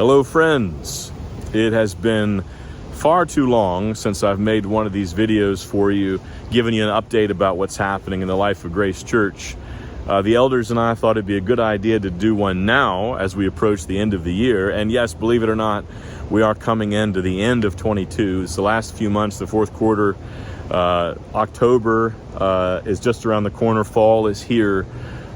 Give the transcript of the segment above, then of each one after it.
Hello, friends. It has been far too long since I've made one of these videos for you, giving you an update about what's happening in the life of Grace Church. The elders and I thought it'd be a good idea to do one now as we approach the end of the year. And yes, believe it or not, we are coming into the end of 22. It's the last few months, the fourth quarter. October is just around the corner. Fall is here.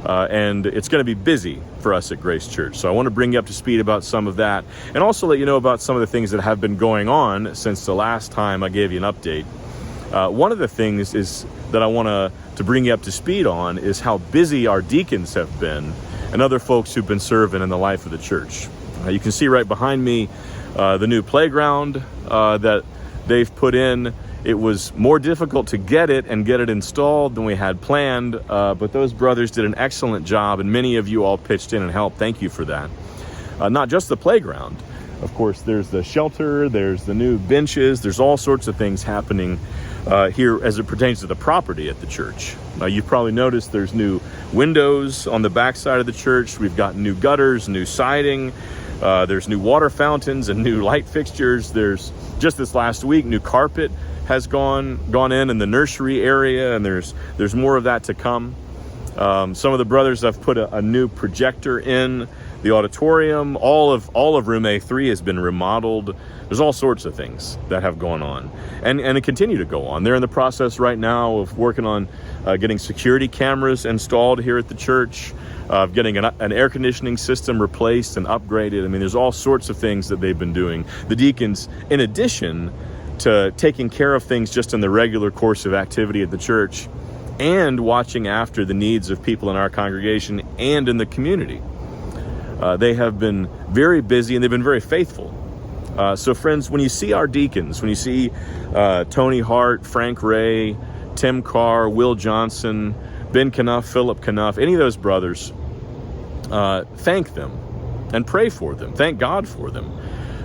And it's going to be busy for us at Grace Church. So I want to bring you up to speed about some of that and also let you know about some of the things that have been going on since the last time I gave you an update. One of the things is that I want to bring you up to speed on is how busy our deacons have been and other folks who've been serving in the life of the church. You can see right behind me the new playground that they've put in. It was more difficult to get it installed than we had planned, but those brothers did an excellent job, and many of you all pitched in and helped. Thank you for that. Not just the playground. Of course, there's the shelter, there's the new benches, there's all sorts of things happening here as it pertains to the property at the church. You've probably noticed there's new windows on the backside of the church. We've got new gutters, new siding. There's new water fountains and new light fixtures. There's just this last week, new carpet has gone in the nursery area, and there's more of that to come. Some of the brothers have put a new projector in the auditorium. All of room A3 has been remodeled. There's all sorts of things that have gone on and it continue to go on. They're in the process right now of working on getting security cameras installed here at the church, of getting an air conditioning system replaced and upgraded. I mean, there's all sorts of things that they've been doing. The deacons, in addition to taking care of things just in the regular course of activity at the church and watching after the needs of people in our congregation and in the community. They have been very busy and they've been very faithful. So friends, when you see our deacons, when you see Tony Hart, Frank Ray, Tim Carr, Will Johnson, Ben Knuff, Philip Knuff, any of those brothers, thank them and pray for them. Thank God for them.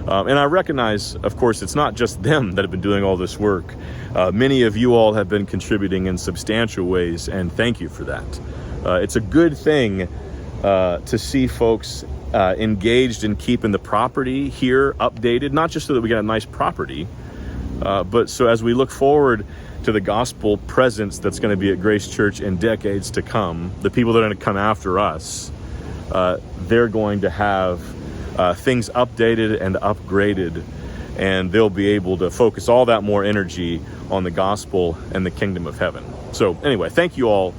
And I recognize, of course, it's not just them that have been doing all this work. Many of you all have been contributing in substantial ways, and thank you for that. It's a good thing to see folks engaged in keeping the property here updated, not just so that we get a nice property, but so as we look forward to the gospel presence that's going to be at Grace Church in decades to come, the people that are going to come after us, they're going to have things updated and upgraded, and they'll be able to focus all that more energy on the gospel and the kingdom of heaven. So anyway, thank you all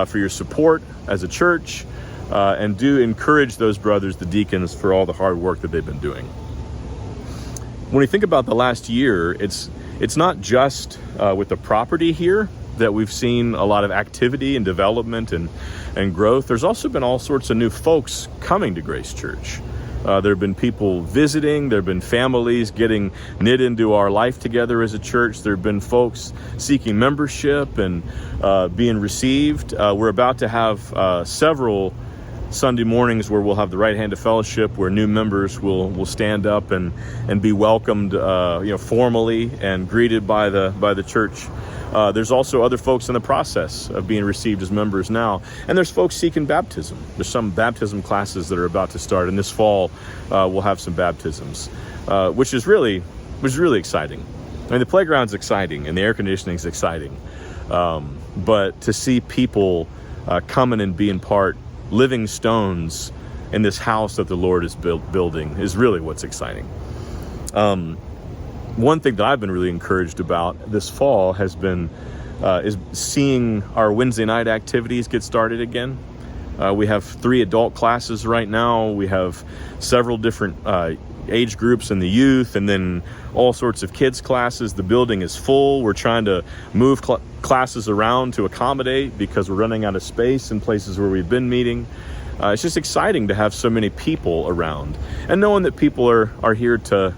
for your support as a church, and do encourage those brothers, the deacons, for all the hard work that they've been doing. When you think about the last year, it's not just with the property here that we've seen a lot of activity and development and growth. There's also been all sorts of new folks coming to Grace Church. There have been people visiting. There have been families getting knit into our life together as a church. There have been folks seeking membership and being received. We're about to have several Sunday mornings where we'll have the right hand of fellowship, where new members will stand up and be welcomed, formally and greeted by the church. There's also other folks in the process of being received as members now. And there's folks seeking baptism. There's some baptism classes that are about to start. And this fall, we'll have some baptisms, which is really exciting. I mean, the playground's exciting and the air conditioning's exciting. But to see people coming and being living stones in this house that the Lord is building is really what's exciting. One thing that I've been really encouraged about this fall has been is seeing our Wednesday night activities get started again. We have 3 adult classes right now. We have several different age groups in the youth, and then all sorts of kids classes. The building is full. We're trying to move classes around to accommodate because we're running out of space in places where we've been meeting. It's just exciting to have so many people around, and knowing that people are here to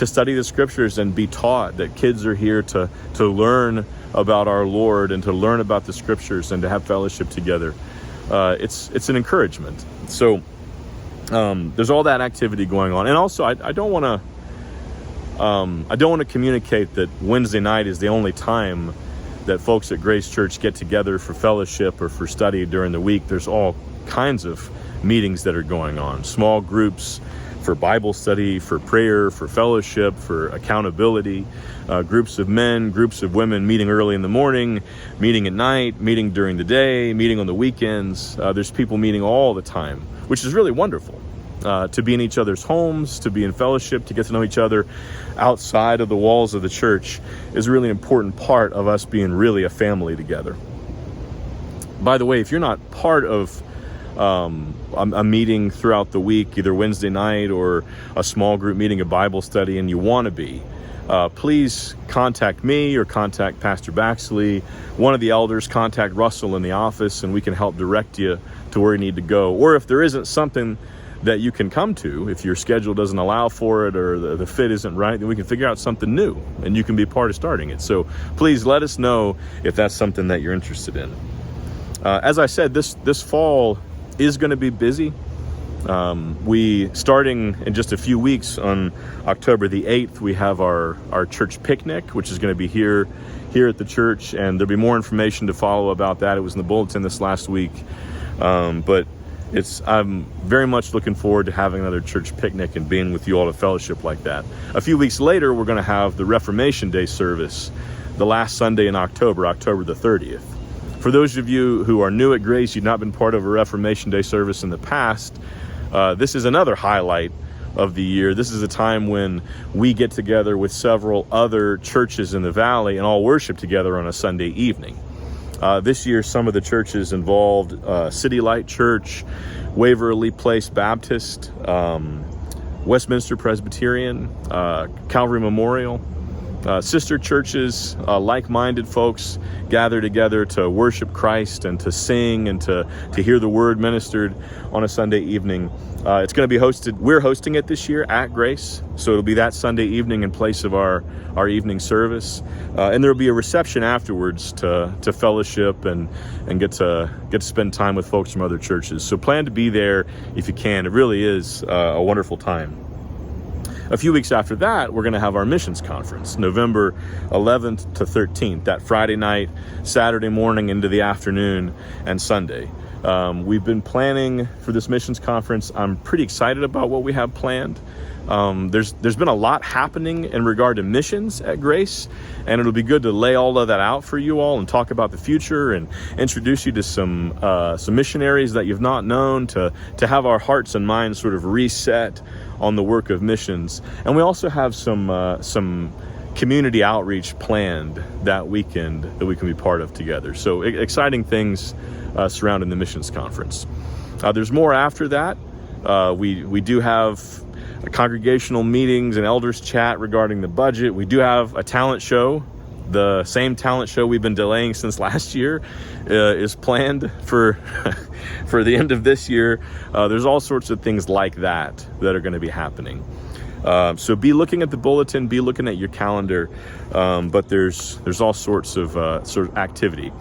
study the scriptures and be taught, that kids are here to learn about our Lord and to learn about the scriptures and to have fellowship together. It's an encouragement. So there's all that activity going on. And also I don't want to communicate that Wednesday night is the only time that folks at Grace Church get together for fellowship or for study during the week. There's all kinds of meetings that are going on, small groups for Bible study, for prayer, for fellowship, for accountability, groups of men, groups of women meeting early in the morning, meeting at night, meeting during the day, meeting on the weekends. There's people meeting all the time, which is really wonderful. To be in each other's homes, to be in fellowship, to get to know each other outside of the walls of the church is a really important part of us being really a family together. By the way, if you're not part of a meeting throughout the week, either Wednesday night or a small group meeting, a Bible study, and you want to be, please contact me or contact Pastor Baxley, one of the elders. Contact Russell in the office, and we can help direct you to where you need to go. Or if there isn't something that you can come to, if your schedule doesn't allow for it or the fit isn't right, then we can figure out something new and you can be part of starting it. So please let us know if that's something that you're interested in. As I said, this fall is going to be busy. We, starting in just a few weeks on October the 8th, we have our church picnic, which is going to be here at the church, and there'll be more information to follow about that. It was in the bulletin this last week, but I'm very much looking forward to having another church picnic and being with you all to fellowship like that. A few weeks later, we're going to have the Reformation Day service, the last Sunday in October the 30th. For those of you who are new at Grace, you've not been part of a Reformation Day service in the past, this is another highlight of the year. This is a time when we get together with several other churches in the valley and all worship together on a Sunday evening. This year, some of the churches involved, City Light Church, Waverly Place Baptist, Westminster Presbyterian, Calvary Memorial, sister churches, like-minded folks gather together to worship Christ and to sing and to hear the word ministered on a Sunday evening. It's going to be hosted. We're hosting it this year at Grace, so it'll be that Sunday evening in place of our evening service, and there'll be a reception afterwards to fellowship and get to spend time with folks from other churches. So plan to be there if you can. It really is a wonderful time. A few weeks after that, we're going to have our missions conference, November 11th to 13th, that Friday night, Saturday morning into the afternoon, and Sunday. We've been planning for this missions conference. I'm pretty excited about what we have planned. There's been a lot happening in regard to missions at Grace, and it'll be good to lay all of that out for you all and talk about the future and introduce you to some missionaries that you've not known, to have our hearts and minds sort of reset on the work of missions. And we also have some community outreach planned that weekend that we can be part of together. So exciting things surrounding the missions conference. There's more after that. We do have congregational meetings and elders chat regarding the budget. We do have a talent show. The same talent show we've been delaying since last year is planned for for the end of this year. There's all sorts of things like that are going to be happening. So be looking at the bulletin, be looking at your calendar, but there's all sorts of activity.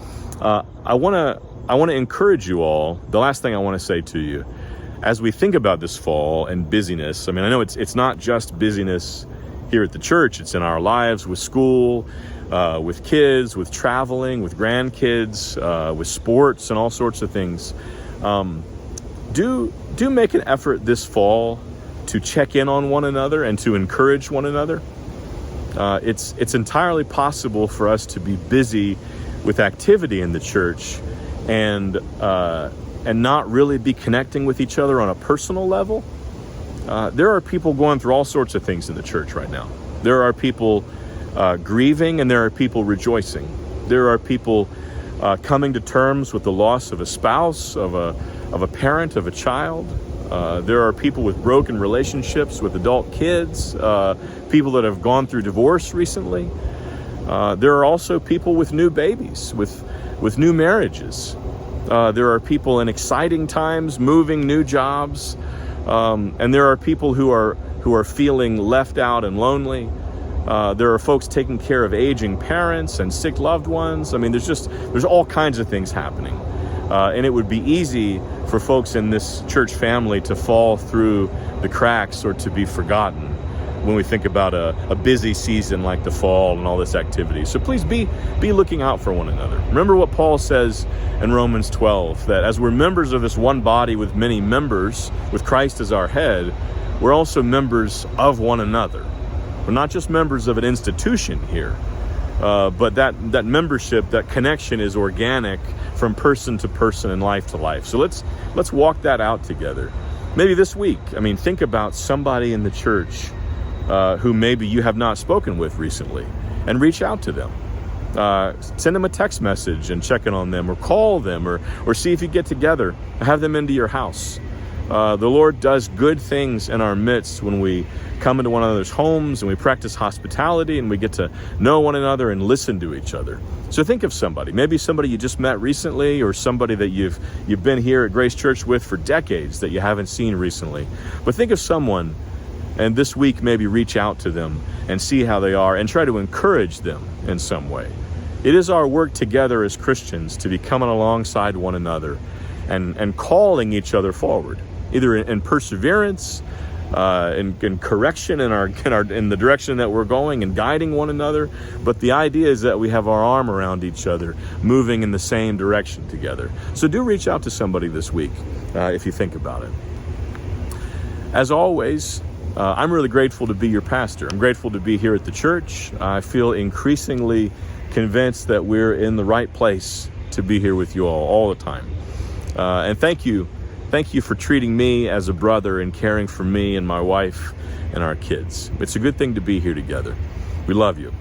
I want to encourage you all. The last thing I want to say to you, as we think about this fall and busyness, I mean, I know it's not just busyness here at the church. It's in our lives with school, with kids, with traveling, with grandkids, with sports and all sorts of things. Do make an effort this fall to check in on one another and to encourage one another. It's entirely possible for us to be busy with activity in the church and not really be connecting with each other on a personal level. There are people going through all sorts of things in the church right now. There are people grieving, and there are people rejoicing. There are people coming to terms with the loss of a spouse, of a parent, of a child. There are people with broken relationships with adult kids, people that have gone through divorce recently. There are also people with new babies, with new marriages. There are people in exciting times, moving, new jobs, and there are people who are feeling left out and lonely. There are folks taking care of aging parents and sick loved ones. I mean, there's all kinds of things happening. And it would be easy for folks in this church family to fall through the cracks or to be forgotten when we think about a busy season like the fall and all this activity. So please be looking out for one another. Remember what Paul says in Romans 12, that as we're members of this one body with many members, with Christ as our head, we're also members of one another. We're not just members of an institution here, but that membership, that connection is organic from person to person and life to life. So let's walk that out together. Maybe this week, think about somebody in the church who maybe you have not spoken with recently, and reach out to them. Send them a text message and check in on them, or call them, or see if you get together, have them into your house. The Lord does good things in our midst when we come into one another's homes and we practice hospitality and we get to know one another and listen to each other. So think of somebody, maybe somebody you just met recently, or somebody that you've been here at Grace Church with for decades that you haven't seen recently. But think of someone, and this week maybe reach out to them and see how they are and try to encourage them in some way. It is our work together as Christians to be coming alongside one another and calling each other forward, either in perseverance, in correction in the direction that we're going, and guiding one another. But the idea is that we have our arm around each other, moving in the same direction together. So do reach out to somebody this week if you think about it. As always, I'm really grateful to be your pastor. I'm grateful to be here at the church. I feel increasingly convinced that we're in the right place to be here with you all the time. And thank you for treating me as a brother and caring for me and my wife and our kids. It's a good thing to be here together. We love you.